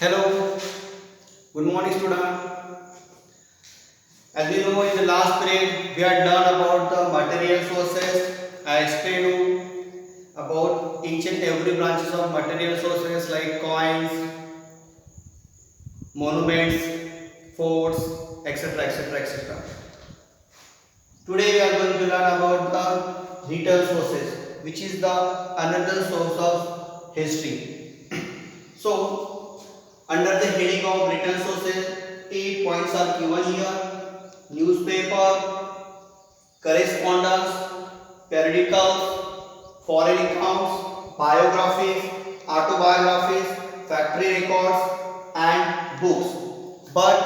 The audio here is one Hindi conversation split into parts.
Hello, good morning student. As we know in the last period we had learned about the material sources. I explained you about each and every branches of material sources like coins, monuments, forts, etc. etc. etc. Today we are going to learn about the written sources, which is the another source of history. So under the heading of written sources, 8 points are given here: newspaper, correspondence, periodicals, foreign accounts, biographies, autobiographies, factory records, and books. But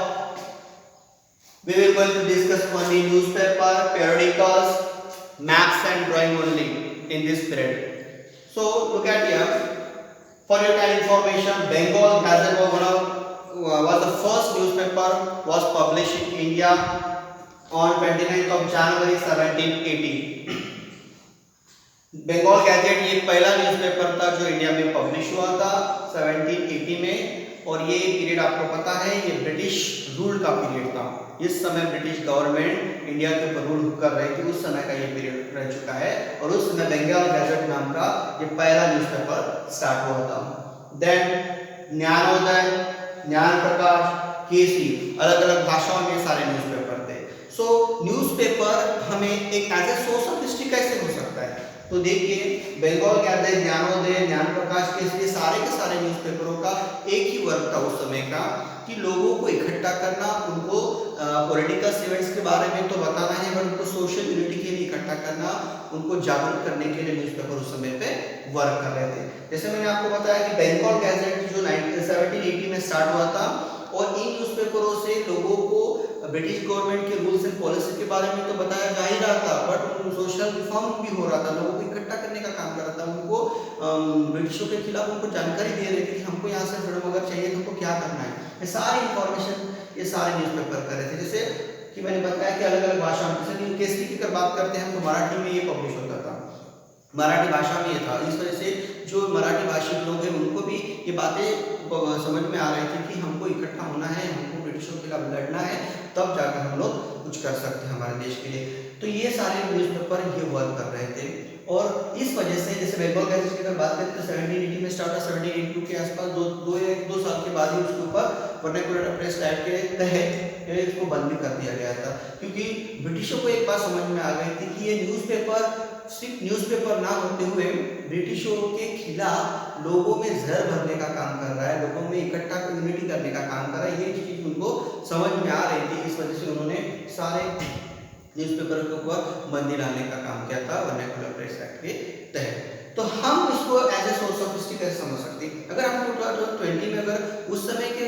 we will going to discuss only newspaper, periodicals, maps, and drawing only in this period. So look at here. For your kind information, Bengal Gazette was the first newspaper was published in India on 29th of January 1780. Bengal Gazette ये पहला न्यूज़पेपर था जो इंडिया में पब्लिश हुआ था 1780 में, और ये पीरियड आपको पता है ये ब्रिटिश रूल का पीरियड था। इस समय ब्रिटिश गवर्नमेंट इंडिया के ऊपर रूल कर रही थी, उस समय का ये पीरियड रह चुका है, और उस समय बंगाल गैजेट नाम का ये पहला न्यूज़पेपर स्टार्ट हुआ था। देन ज्ञानोदय, ज्ञान प्रकाश, केसरी, अलग अलग भाषाओं में सारे न्यूज़पेपर थे। सो न्यूज़पेपर हमें एक as a source of history कैसे हो सकता है, तो देखिए बंगाल गैजेट, ज्ञानोदय, ज्ञान प्रकाश, केसरी, सारे के सारे न्यूज़पेपरों का एक ही वर्क था उस समय का कि लोगों को इकट्ठा करना, उनको पॉलिटिकल इवेंट्स के बारे में तो बताना है, बट उनको सोशल यूनिटी के लिए इकट्ठा करना, उनको जागरूक करने के लिए न्यूज़पेपर उस समय पे वर्क कर रहे थे। जैसे मैंने आपको बताया कि बंगाल गैजेट जो 1780 में स्टार्ट हुआ था, और इन न्यूज़पेपरों से लोगों को ब्रिटिश गवर्नमेंट के रूल्स एंड पॉलिसी के बारे में तो बताया जा ही रहा था, बट सोशल रिफॉर्म भी हो रहा था, लोगों को इकट्ठा करने का काम कर रहा था, उनको ब्रिटिशों के खिलाफ उनको जानकारी दे रहे थे कि हमको यहाँ से फ्रीडम अगर चाहिए तो हमको क्या करना है। ये सारी इंफॉर्मेशन ये सारे न्यूज़पेपर कर रहे थे। जैसे कि मैंने बताया कि अलग अलग भाषा में, जैसे केसरी की अगर बात करते हैं तो मराठी में ये पब्लिश होता था, मराठी भाषा में ये था। इस वजह से जो मराठी भाषी लोग हैं उनको भी ये बातें समझ में आ रही थी कि हमको इकट्ठा होना है, हमको ब्रिटिशों के खिलाफ लड़ना है, तब जाकर हम लोग कुछ कर सकते हैं हमारे देश के लिए। तो ये सारे न्यूज़पेपर ये वर्क कर रहे थे, और इस वजह से जैसे बंगाल गैजेट की अगर बात करें तो 1780 में स्टार्ट हुआ, 1782 के आसपास दो साल के बाद ही उसके ऊपर वर्नाक्युलर प्रेस एक्ट के तहत इसको बंद भी कर दिया गया था, क्योंकि ब्रिटिशों को एक बात समझ में आ गई थी कि ये न्यूज़पेपर सिर्फ न्यूज़पेपर ना होते हुए ब्रिटिशों के खिलाफ लोगों में जहर भरने का काम कर रहा है, लोगों में इकट्ठा यूनिटी करने का काम कर रहा है, ये चीज उनको समझ में आ रही थी। इस वजह से उन्होंने सारे न्यूज़पेपर के ऊपर बंदी डालने का काम किया था वर्नाक्युलर प्रेस एक्ट के तहत। तो हम इसको as a source of history कैसे समझ सकते हैं? अगर हम 2020 में अगर उस समय के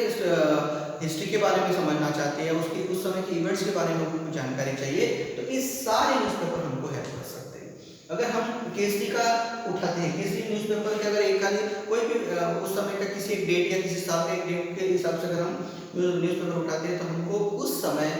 हिस्ट्री के बारे में समझना चाहते हैं, उसके उस समय के इवेंट्स के बारे में हमको जानकारी चाहिए, तो इस सारे न्यूज़पेपर हमको हेल्प कर सकते हैं। अगर हम केसरी का उठाते हैं, केसरी न्यूज़पेपर के अगर एक खाली कोई भी उस समय का किसी एक डेट या किसी साल के एक डेट के हिसाब से अगर हम न्यूज़पेपर उठाते हैं, तो हमको उस समय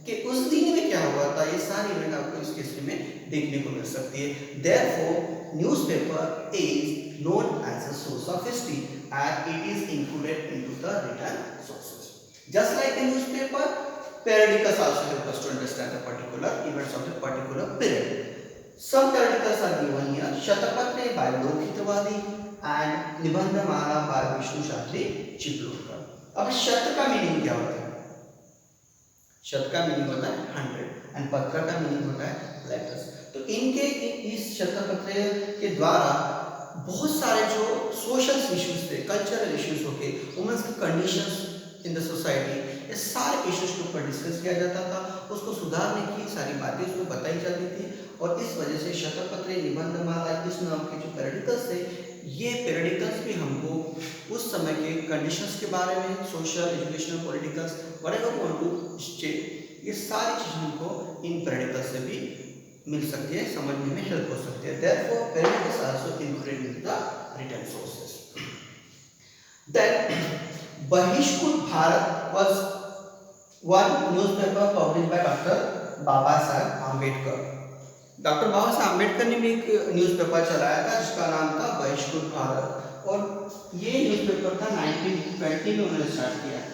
कि उस दिन में क्या हुआ था, ये सारी इवेंट आपको इस केसरी में देखने को मिल सकती है। Therefore, newspaper is known as a source of history and it is included into the written sources. Just like a newspaper, periodicals also help us to understand the particular events of the particular period. Some periodicals are given here: Shatapatra by Lokhitvadi and Nibandhamala by Vishnu Shatri Chiplurkar. अब शत का मीनिंग क्या होता है? शत का मीनिंग होता है 100 एंड पत्र का मीनिंग होता है लेटर्स। तो इनके इस शतपत्र के द्वारा बहुत सारे जो सोशल इश्यूज थे, कल्चरल इश्यूज हो गए, वुमेन्स की कंडीशंस इन द सोसाइटी, ये सारे इश्यूज के ऊपर डिस्कस किया जाता था, उसको सुधारने की सारी बातें उसको बताई जाती थी। और इस वजह से शतपत्र, निबंधमाला, इस नाम के जो पेरिडिकल्स थे, ये पेरिडिकल्स भी हमको उस समय के कंडीशंस के बारे में, social, educational, politicals, whatever you want to state, ये सारी चीजें हमको इन पेरिडिकल्स से भी मिल सकती है, समझने में हेल्प हो सकती है। Therefore, peridicals also included in the written sources. Then, Bahishkut Bharat was one newspaper published by Dr. Baba Saheb Ambedkar. Doctor Baba Saheb Ambedkar ने भी एक न्यूज़पेपर चलाया था जिसका नाम था बहिष्कृत भारत, और ये न्यूज़पेपर था 1920 में उन्होंने स्टार्ट किया था,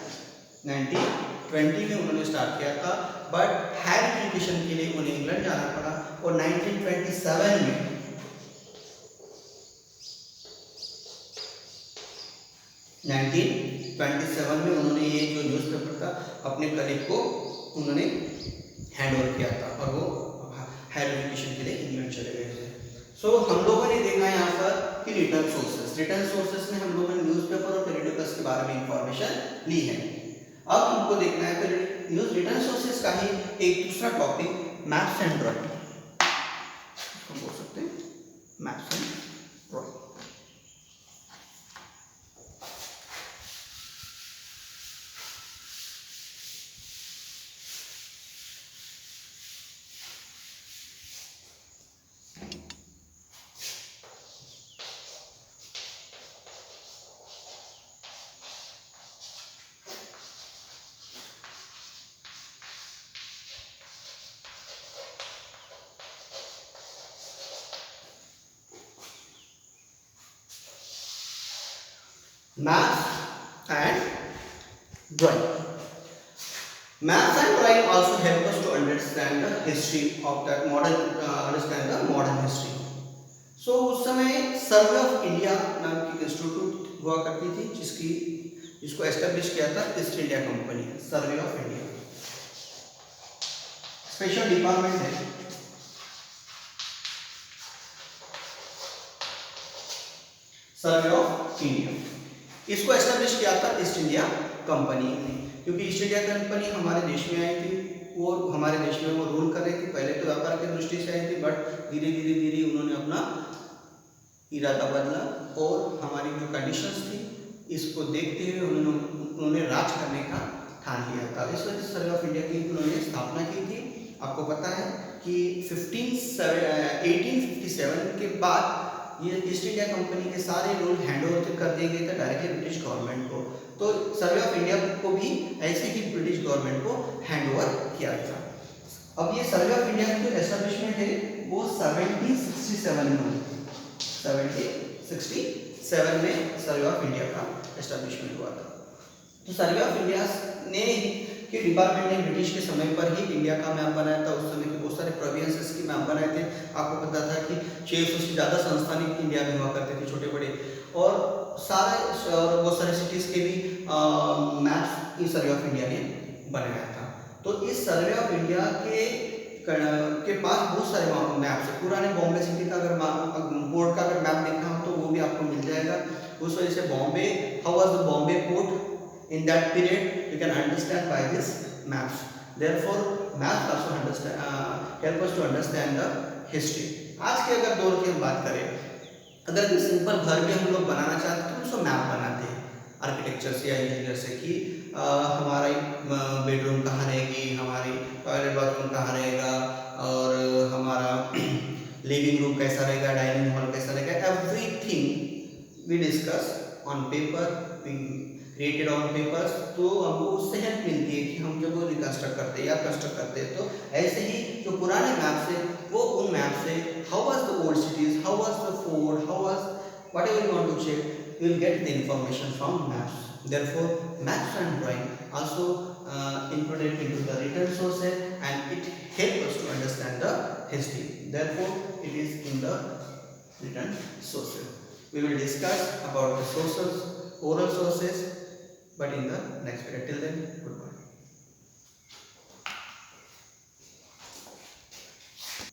1920 में उन्होंने स्टार्ट किया था, बट हायर एजुकेशन के लिए उन्हें इंग्लैंड जाना पड़ा और 1927 में 1927 में उन्होंने ये जो न्यूज़पेपर था अपने कलीग को उन्होंने हैंड ओवर किया था और वो हायर एजुकेशन के लिए इंग्लैंड चले गए थे। सो हम लोगों ने देखा यहाँ पर कि रिटर्न सोर्सेस में हम लोगों ने न्यूज़पेपर और पीरियडिकल्स के बारे में इंफॉर्मेशन ली है। अब हमको देखना है कि न्यूज़ रिटर्न सोर्सेस का ही एक दूसरा टॉपिक मैप्स एंड ड्राइंग, हम बोल सकते हैं maps and drawing. Maths and drawing. Maths and drawing also help us to understand the history of that modern history. So उस समय सर्वे ऑफ इंडिया नाम की इंस्टीट्यूट हुआ करती थी जिसको एस्टेब्लिश किया था east India company. Survey of India special department है, सर्वे ऑफ इंडिया। इसको एस्टेब्लिश किया था ईस्ट इंडिया कंपनी ने, क्योंकि ईस्ट इंडिया कंपनी हमारे देश में आई थी और हमारे देश में वो रूल कर रही थी। पहले तो व्यापार की दृष्टि से आई थी, बट धीरे धीरे उन्होंने अपना इरादा बदला और हमारी जो कंडीशंस थी इसको देखते हुए उन्होंने राज करने का ठान लिया था। इस वजह से सर्वे ऑफ इंडिया की उन्होंने स्थापना की थी। आपको पता है कि 1857 के बाद ये ईस्ट इंडिया कंपनी के सारे रूल हैंड ओवर कर दिए गए थे डायरेक्टली ब्रिटिश गवर्नमेंट को। तो सर्वे ऑफ इंडिया को भी ऐसे ही ब्रिटिश गवर्नमेंट को हैंड ओवर किया गया। अब ये सर्वे ऑफ इंडिया की जो एस्टेब्लिशमेंट है वो 1767 में हुई। 1767 में सर्वे ऑफ इंडिया का एस्टेब्लिशमेंट हुआ था। तो सर्वे ऑफ इंडिया ने कि डिपार्टमेंट ने ब्रिटिश के समय पर ही इंडिया का मैप बनाया था। उस समय के बहुत सारे प्रोविंसेस के मैप बनाए थे। आपको पता था कि 600 से ज़्यादा संस्थान इंडिया में हुआ करते थे, छोटे बड़े, और बहुत सारे सिटीज़ के भी मैप्स इस सर्वे ऑफ इंडिया ने बनाया था। तो इस सर्वे ऑफ इंडिया के पास बहुत सारे मैप्स है। पुराने बॉम्बे सिटी का अगर पोर्ट का अगर मैप देखना हो तो वो भी आपको मिल जाएगा। उस वजह से Bombay, how was the Bombay port in that period, you can understand by this maps. Therefore maps also help us to understand the history. आज के अगर दौर की हम बात करें, अगर कोई सिंपल घर भी हम लोग बनाना चाहते हैं तो उसको मैप बनाते हैं आर्किटेक्चर से या इंजीनियर से कि हमारा बेडरूम कहाँ रहेगी, हमारी टॉयलेट बाथरूम कहाँ रहेगा, और हमारा लिविंग रूम कैसा रहेगा, डाइनिंग हॉल कैसा रहेगा। Everything we discuss on paper, we created on papers. तो हमको उससे हेल्प मिलती है कि हम जब वो रिकंस्ट्रक्ट करते हैं या कंस्ट्रक्ट करते हैं तो ऐसे ही जो पुराने मैप्स है वो उन मैप से how was the old cities, how was the fort, how was whatever you want to check, you will get the information from maps. Therefore maps and drawing also included into the written sources and it helps us to understand the history. Therefore it is in the written sources. We will discuss about the sources, oral sources, but in the next period. Till then, goodbye.